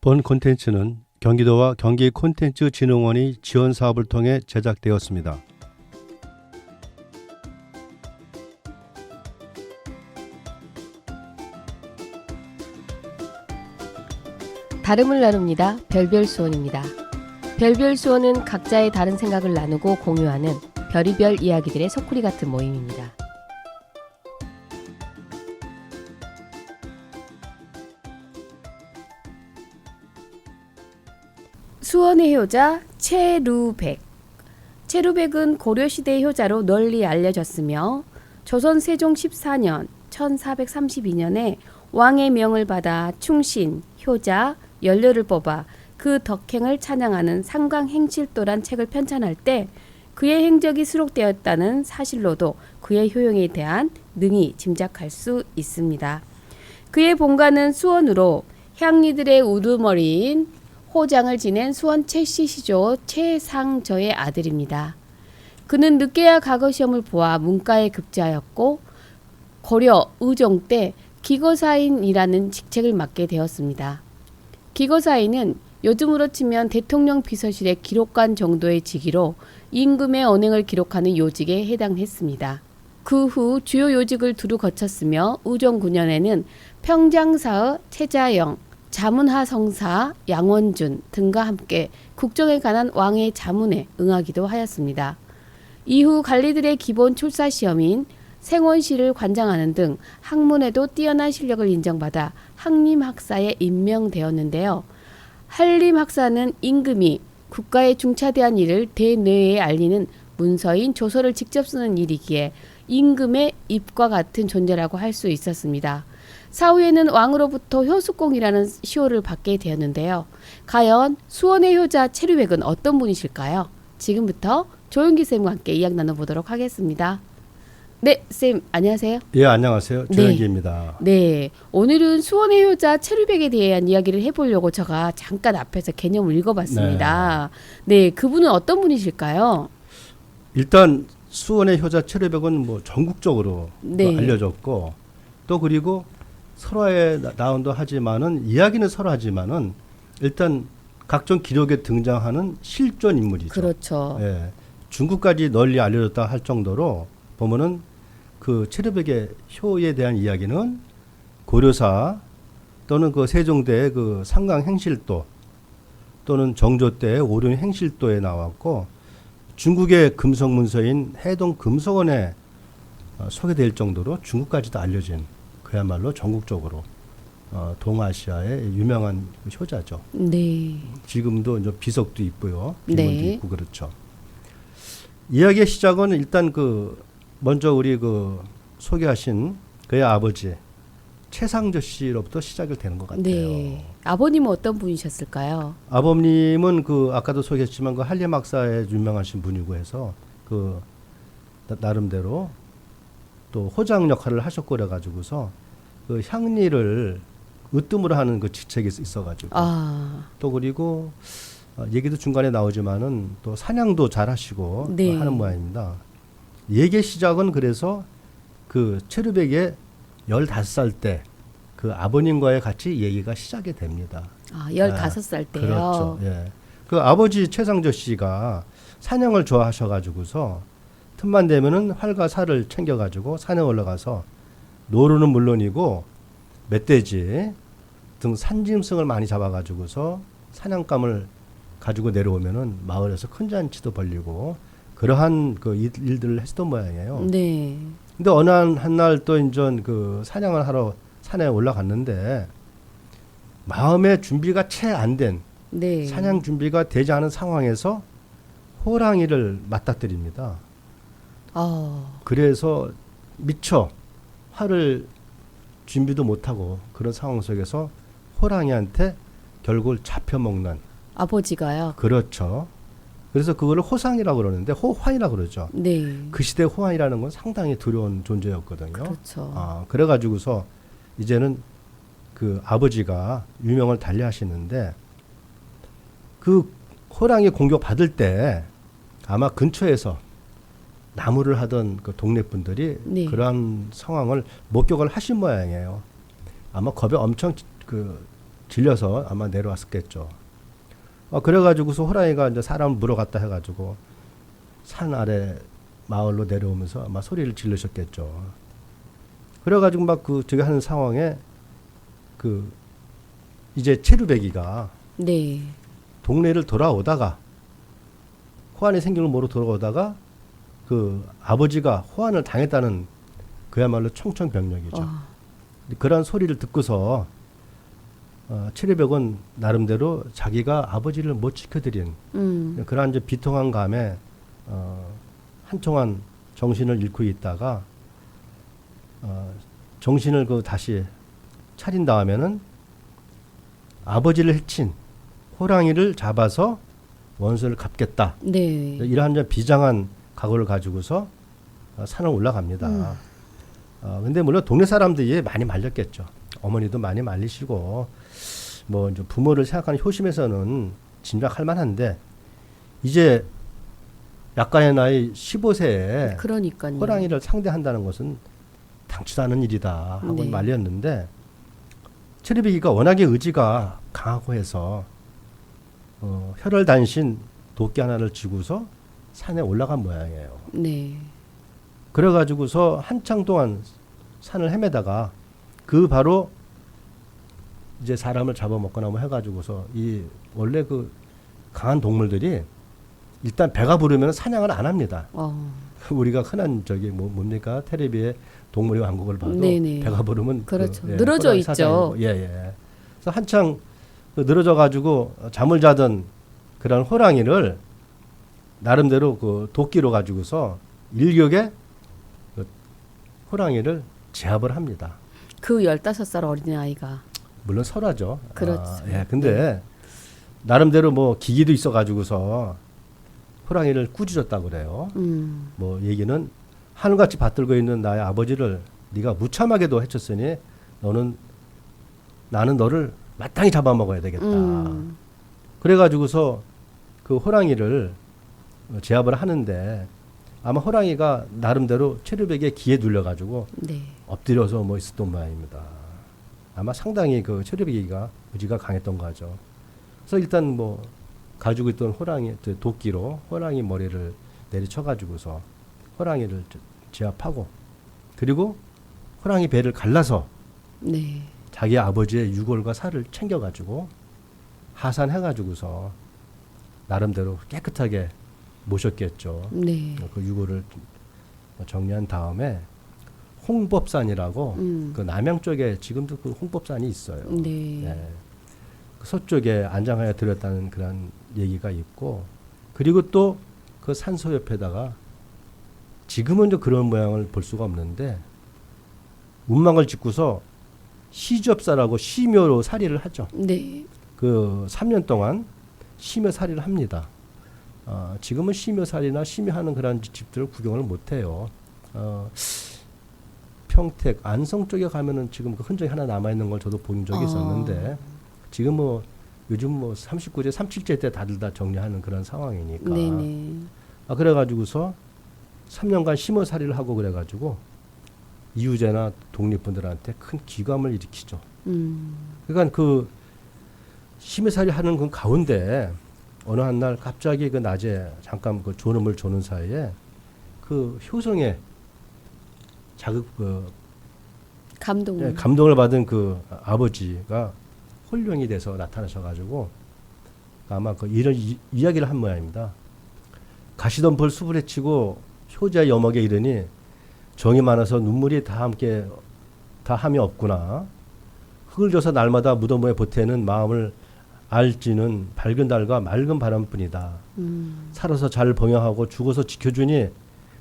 본 콘텐츠는 경기도와 경기콘텐츠진흥원이 지원 사업을 통해 제작되었습니다. 다름을 나눕니다. 별별수원입니다. 별별수원은 각자의 다른 생각을 나누고 공유하는 별의별 이야기들의 소쿠리 같은 모임입니다. 수원의 효자 최루백. 최루백은 고려시대의 효자로 널리 알려졌으며 조선 세종 14년 1432년에 왕의 명을 받아 충신, 효자, 연료를 뽑아 그 덕행을 찬양하는 상강행실도란 책을 편찬할 때 그의 행적이 수록되었다는 사실로도 그의 효용에 대한 능히 짐작할 수 있습니다. 그의 본가는 수원으로 향리들의 우두머리인 호장을 지낸 수원 최씨 시조 최상저의 아들입니다. 그는 늦게야 과거시험을 보아 문과에 급제하였고 고려 의종 때 기거사인이라는 직책을 맡게 되었습니다. 기거사인은 요즘으로 치면 대통령 비서실의 기록관 정도의 직위로 임금의 언행을 기록하는 요직에 해당했습니다. 그 후 주요 요직을 두루 거쳤으며 의종 9년에는 평장사의 최자영, 자문하성사 양원준 등과 함께 국정에 관한 왕의 자문에 응하기도 하였습니다. 이후 관리들의 기본 출사 시험인 생원시를 관장하는 등 학문에도 뛰어난 실력을 인정받아 한림학사에 임명되었는데요. 한림학사는 임금이 국가에 중차대한 일을 대뇌에 알리는 문서인 조서를 직접 쓰는 일이기에 임금의 입과 같은 존재라고 할 수 있었습니다. 사후에는 왕으로부터 효수공이라는 시호를 받게 되었는데요. 과연 수원의 효자 최루백은 어떤 분이실까요? 지금부터 조윤기 쌤과 함께 이야기 나눠보도록 하겠습니다. 네, 쌤 안녕하세요. 예, 안녕하세요. 조영기입니다. 네, 오늘은 수원의 효자 최루백에 대한 이야기를 해보려고 제가 잠깐 앞에서 개념을 읽어봤습니다. 네, 그분은 어떤 분이실까요? 일단 수원의 효자 최루백은 뭐 전국적으로 네. 알려졌고 또 그리고 설화에 나온도 하지만은 이야기는 설화지만은 일단 각종 기록에 등장하는 실존 인물이죠. 그렇죠. 예, 중국까지 널리 알려졌다 할 정도로 보면은 그 최루백의 효에 대한 이야기는 고려사 또는 그 세종대의 그 상강행실도 또는 정조 때의 오륜행실도에 나왔고 중국의 금속문서인 해동금속원에 소개될 정도로 중국까지도 알려진 그야말로 전국적으로 동아시아의 유명한 효자죠. 네. 지금도 이제 비석도 있고요, 네. 비문도 있고 그렇죠. 이야기의 시작은 일단 먼저 우리 소개하신 그의 아버지 최상저 씨로부터 시작이 되는 것 같아요. 네. 아버님은 어떤 분이셨을까요? 아버님은 아까도 소개했지만 한림학사에 유명하신 분이고 해서 나름대로 또 호장 역할을 하셨고 그래가지고서 향리를 으뜸으로 하는 직책이 있어가지고 또 그리고 얘기도 중간에 나오지만은 또 사냥도 잘 하시고 네. 하는 모양입니다. 얘기의 시작은 그래서 최루백의 15살 때 그 아버님과의 같이 얘기가 시작이 됩니다. 15살 때요? 그렇죠. 예. 그 아버지 최상저 씨가 사냥을 좋아하셔가지고서 틈만 되면은 활과 살을 챙겨가지고 산에 올라가서 노루는 물론이고 멧돼지 등 산짐승을 많이 잡아가지고서 사냥감을 가지고 내려오면은 마을에서 큰 잔치도 벌리고 그러한 일들을 했던 모양이에요. 네. 근데 어느 한날 또 인전 사냥을 하러 산에 올라갔는데 마음의 준비가 채 안 된 네. 사냥 준비가 되지 않은 상황에서 호랑이를 맞닥뜨립니다. 그래서 미처 활을 준비도 못하고 그런 상황 속에서 호랑이한테 결국 잡혀먹는. 아버지가요? 그렇죠. 그래서 그거를 호상이라고 그러는데 호환이라고 그러죠. 네. 그 시대 호환이라는 건 상당히 두려운 존재였거든요. 그렇죠. 그래가지고서 이제는 아버지가 유명을 달리하시는데 그 호랑이 공격 받을 때 아마 근처에서 나무를 하던 동네 분들이 네. 그러한 상황을 목격을 하신 모양이에요. 아마 겁에 엄청 질려서 아마 내려왔었겠죠. 그래가지고서 호랑이가 이제 사람을 물어갔다 해가지고 산 아래 마을로 내려오면서 아마 소리를 지르셨겠죠. 그래가지고 막 그 저기 하는 상황에 그 이제 체루배기가 네. 동네를 돌아오다가 호환이 생긴 걸 모르고 돌아오다가 그 아버지가 호환을 당했다는 그야말로 청천벽력이죠. 그런 소리를 듣고서 체류백은 나름대로 자기가 아버지를 못 지켜드린 그러한 이제 비통한 감에 한동안 정신을 잃고 있다가 정신을 그 다시 차린 다음에는 아버지를 해친 호랑이를 잡아서 원수를 갚겠다. 네. 이러한 이제 비장한 각오를 가지고서 산을 올라갑니다. 근데 물론 동네 사람들이 많이 말렸겠죠. 어머니도 많이 말리시고 뭐 이제 부모를 생각하는 효심에서는 진작할 만한데 이제 약간의 나이 15세에 그러니까요. 호랑이를 상대한다는 것은 당치도 않은 일이다 하고 네. 말렸는데 체류비기가 워낙에 의지가 강하고 해서 혈혈단신 도끼 하나를 쥐고서 산에 올라간 모양이에요. 네. 그래가지고서 한창 동안 산을 헤매다가 그 바로 이제 사람을 잡아먹거나 뭐 해가지고서 이 원래 그 강한 동물들이 일단 배가 부르면 사냥을 안 합니다. 우리가 흔한 저기 뭡니까 텔레비에 동물의 왕국을 봐도 네네. 배가 부르면 그렇죠. 예, 늘어져 호랑이 있죠. 사냥이고. 예. 그래서 한창 늘어져 가지고 잠을 자던 그런 호랑이를 나름대로 그 도끼로 가지고서 일격에 그 호랑이를 제압을 합니다. 그 15살 어린 아이가. 물론 설하죠. 그렇죠. 예. 근데 나름대로 뭐 기기도 있어 가지고서 호랑이를 꾸짖었다고 그래요. 뭐 얘기는 하늘같이 받들고 있는 나의 아버지를 네가 무참하게도 해쳤으니 나는 너를 마땅히 잡아먹어야 되겠다. 그래가지고서 그 호랑이를 제압을 하는데 아마 호랑이가 나름대로 체류백에 기에 눌려가지고 네. 엎드려서 뭐 있었던 모양입니다. 아마 상당히 그 체류백이가 의지가 강했던 거죠. 그래서 일단 뭐 가지고 있던 호랑이 도끼로 호랑이 머리를 내리쳐가지고서 호랑이를 제압하고 그리고 호랑이 배를 갈라서 네. 자기 아버지의 유골과 살을 챙겨가지고 하산해가지고서 나름대로 깨끗하게 모셨겠죠. 네. 그 유골을 정리한 다음에 홍법산이라고 그 남양 쪽에 지금도 그 홍법산이 있어요. 네. 네. 그 서쪽에 안장하여 들였다는 그런 얘기가 있고 그리고 또 그 산소 옆에다가 지금은 좀 그런 모양을 볼 수가 없는데 운망을 짓고서 시접사라고 시묘로 살이를 하죠. 네. 그 3년 동안 시묘 살이를 합니다. 지금은 시묘살이나 시묘하는 그런 집들을 구경을 못해요. 평택, 안성 쪽에 가면은 지금 그 흔적이 하나 남아있는 걸 저도 본 적이 있었는데 지금 뭐 요즘 뭐 39제, 37제 때 다들 다 정리하는 그런 상황이니까. 네네. 그래가지고서 3년간 시묘살이를 하고 그래가지고 이후제나 독립분들한테 큰 기감을 일으키죠. 그러니까 그 시묘살이 하는 그 가운데 어느 한 날 갑자기 그 낮에 잠깐 그 존음을 조는 사이에 그 효성에 감동을 받은 그 아버지가 홀령이 돼서 나타나셔가지고 아마 그 이런 이야기를 한 모양입니다. 가시던 벌 수불에 치고 효자의 여목에 이르니 정이 많아서 눈물이 다 함이 없구나. 흙을 줘서 날마다 무덤에 보태는 마음을 알지는 밝은 달과 맑은 바람뿐이다. 살아서 잘 봉양하고 죽어서 지켜주니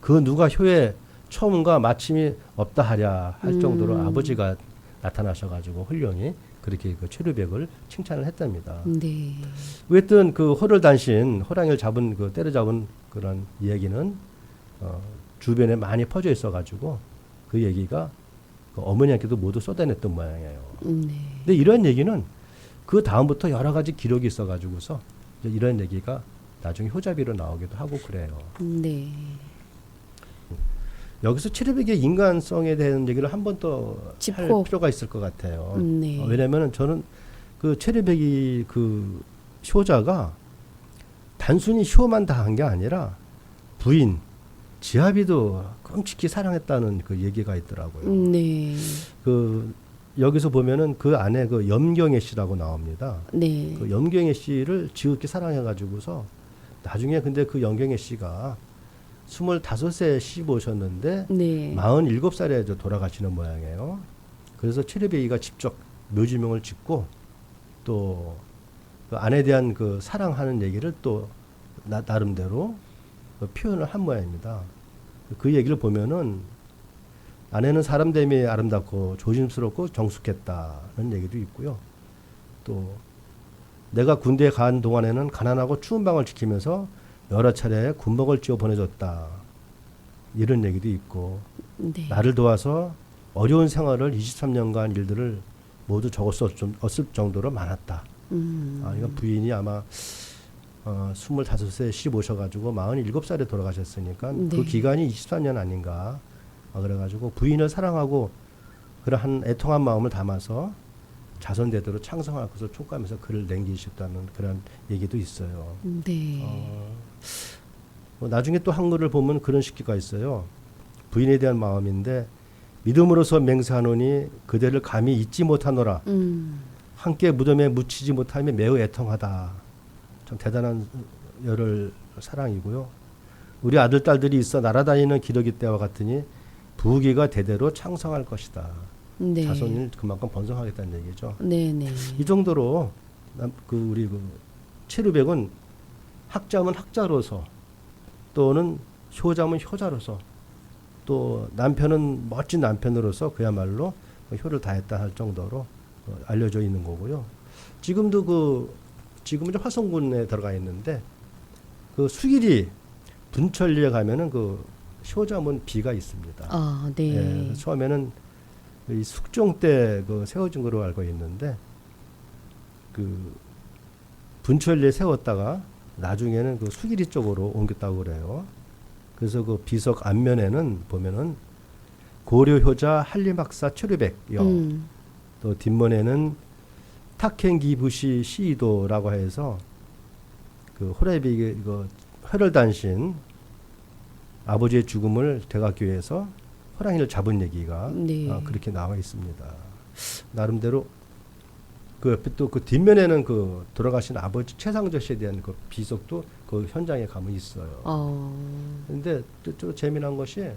그 누가 효의 처음과 마침이 없다 하랴 할 정도로 아버지가 나타나셔가지고 홀령이 그렇게 그 최류백을 칭찬을 했답니다. 네. 어쨌든 그 호를단신 호랑이를 때려잡은 그런 이야기는 주변에 많이 퍼져 있어가지고 그 얘기가 그 어머니한테도 모두 쏟아냈던 모양이에요. 네. 근데 이런 얘기는 그 다음부터 여러 가지 기록이 있어가지고서 이제 이런 얘기가 나중에 효자비로 나오기도 하고 그래요. 네. 여기서 체류백의 인간성에 대한 얘기를 한 번 더 할 짚고. 필요가 있을 것 같아요. 네. 왜냐하면 저는 그 최르백이 그 효자가 단순히 효만 다 한 게 아니라 부인 지아비도 끔찍히 사랑했다는 그 얘기가 있더라고요. 네. 그 여기서 보면은 그 안에 그 염경애 씨라고 나옵니다. 네. 그 염경애 씨를 지극히 사랑해가지고서 나중에 근데 그 염경애 씨가 25세 시집 오셨는데 네. 47살에 돌아가시는 모양이에요. 그래서 최르백이가 직접 묘지명을 짓고 또 그 아내에 대한 그 사랑하는 얘기를 또 나름대로 그 표현을 한 모양입니다. 그 얘기를 보면은 아내는 사람 됨이 아름답고 조심스럽고 정숙했다는 얘기도 있고요. 또 내가 군대에 간 동안에는 가난하고 추운 방을 지키면서 여러 차례 군복을 지어 보내줬다. 이런 얘기도 있고 네. 나를 도와서 어려운 생활을 23년간 일들을 모두 적었을 정도로 많았다. 이건 부인이 아마 25세 시집 오셔가지고 47살에 돌아가셨으니까 네. 그 기간이 24년 아닌가. 그래가지고 부인을 사랑하고 그러한 애통한 마음을 담아서 자손 대대로 창성할 것을 촉구하면서 글을 남기셨다는 그런 얘기도 있어요. 네. 뭐 나중에 또 한글을 보면 그런 식기가 있어요. 부인에 대한 마음인데 믿음으로서 맹세하노니 그대를 감히 잊지 못하노라. 함께 무덤에 묻히지 못함이 매우 애통하다. 좀 대단한 열혈 사랑이고요. 우리 아들 딸들이 있어 날아다니는 기러기 때와 같으니 부귀가 대대로 창성할 것이다. 네. 자손을 그만큼 번성하겠다는 얘기죠. 네. 네. 이 정도로 우리 그 최르백은 학자면 학자로서 또는 효자면 효자로서 또 남편은 멋진 남편으로서 그야말로 효를 다했다 할 정도로 알려져 있는 거고요. 지금도 지금은 이제 화성군에 들어가 있는데 그 수길이 분철리에 가면은 그 효자문 비가 있습니다. 아, 네. 예, 처음에는 이 숙종 때 그 세워진 거로 알고 있는데 그 분철리에 세웠다가 나중에는 그 수길이 쪽으로 옮겼다고 그래요. 그래서 그 비석 앞면에는 보면은 고려 효자 한림학사 최르백요. 또 뒷면에는 탁행기부시 시이도라고 해서 그 호래비 이거 혈혈단신 아버지의 죽음을 대각기 위해서 호랑이를 잡은 얘기가 네. 그렇게 나와 있습니다. 나름대로 그 옆에 또 그 뒷면에는 그 돌아가신 아버지 최상저 씨에 대한 그 비석도 그 현장에 가면 있어요. 근데 또 재미난 것이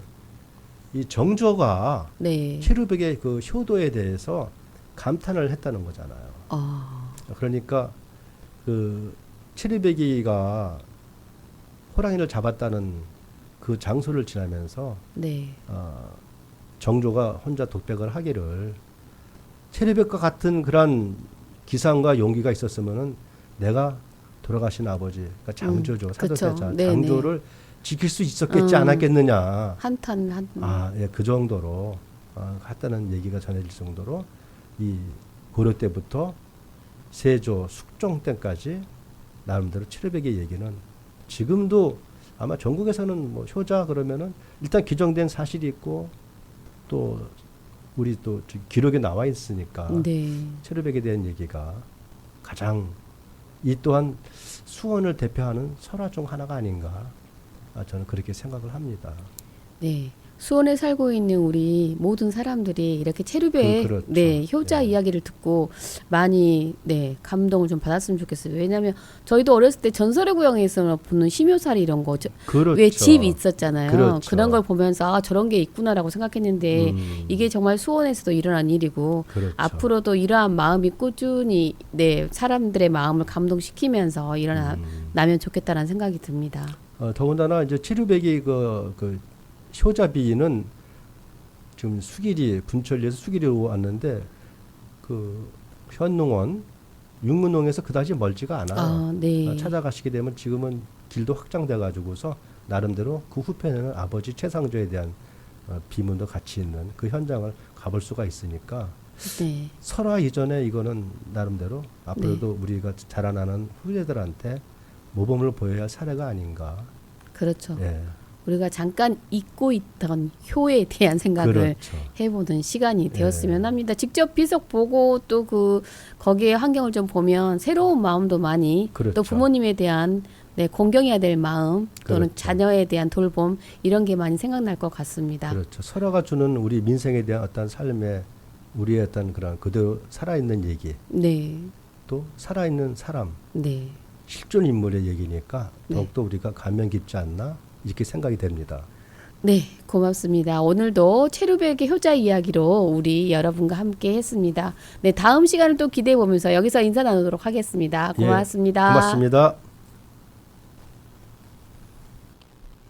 이 정조가 네. 최르백의 그 효도에 대해서 감탄을 했다는 거잖아요. 그러니까 그 최르백이가 호랑이를 잡았다는 그 장소를 지나면서 네. 정조가 혼자 독백을 하기를 최르백과 같은 그런 기상과 용기가 있었으면은 내가 돌아가신 아버지, 그러니까 장조죠. 사도세자 장조를 지킬 수 있었겠지 않았겠느냐. 한탄. 예, 그 정도로 했다는 얘기가 전해질 정도로 이 고려 때부터 세조, 숙종 때까지 나름대로 최르백의 얘기는 지금도 아마 전국에서는 뭐 효자 그러면은 일단 기정된 사실이 있고 또 우리 또 기록에 나와 있으니까 네. 최르백에 대한 얘기가 가장 이 또한 수원을 대표하는 설화 중 하나가 아닌가 저는 그렇게 생각을 합니다. 네. 수원에 살고 있는 우리 모든 사람들이 이렇게 최르백 그렇죠. 네, 효자 네. 이야기를 듣고 많이 네, 감동을 좀 받았으면 좋겠어요. 왜냐하면 저희도 어렸을 때 전설의 고향에서 보는 심효사리 이런 거 그렇죠. 왜 집 있었잖아요. 그렇죠. 그런 걸 보면서 저런 게 있구나라고 생각했는데 이게 정말 수원에서도 일어난 일이고 그렇죠. 앞으로도 이러한 마음이 꾸준히 네, 사람들의 마음을 감동시키면서 일어나면 좋겠다라는 생각이 듭니다. 더군다나 이제 최르백이 그 효자비는 지금 수길이 분철리에서 수길이로 왔는데 그 현농원 육문동에서 그다지 멀지가 않아요. 네. 찾아가시게 되면 지금은 길도 확장돼 가지고서 나름대로 그 후편에는 아버지 최상조에 대한 비문도 같이 있는 그 현장을 가볼 수가 있으니까 네. 설화 이전에 이거는 나름대로 앞으로도 우리가 자라나는 후대들한테 모범을 보여야 할 사례가 아닌가. 그렇죠. 예. 우리가 잠깐 잊고 있던 효에 대한 생각을 그렇죠. 해보는 시간이 되었으면 네. 합니다. 직접 비석 보고 또 거기에 환경을 좀 보면 새로운 마음도 많이 그렇죠. 또 부모님에 대한 네, 공경해야 될 마음 또는 그렇죠. 자녀에 대한 돌봄 이런 게 많이 생각날 것 같습니다. 그렇죠. 설화가 주는 우리 민생에 대한 어떤 삶의 우리의 어떤 그런 그대로 살아있는 얘기, 네, 또 살아있는 사람, 네. 실존 인물의 얘기니까 네. 더욱더 우리가 감명 깊지 않나 이렇게 생각이 됩니다. 네, 고맙습니다. 오늘도 체류백의 효자 이야기로 우리 여러분과 함께 했습니다. 네, 다음 시간을 또 기대해 보면서 여기서 인사 나누도록 하겠습니다. 예, 고맙습니다. 고맙습니다.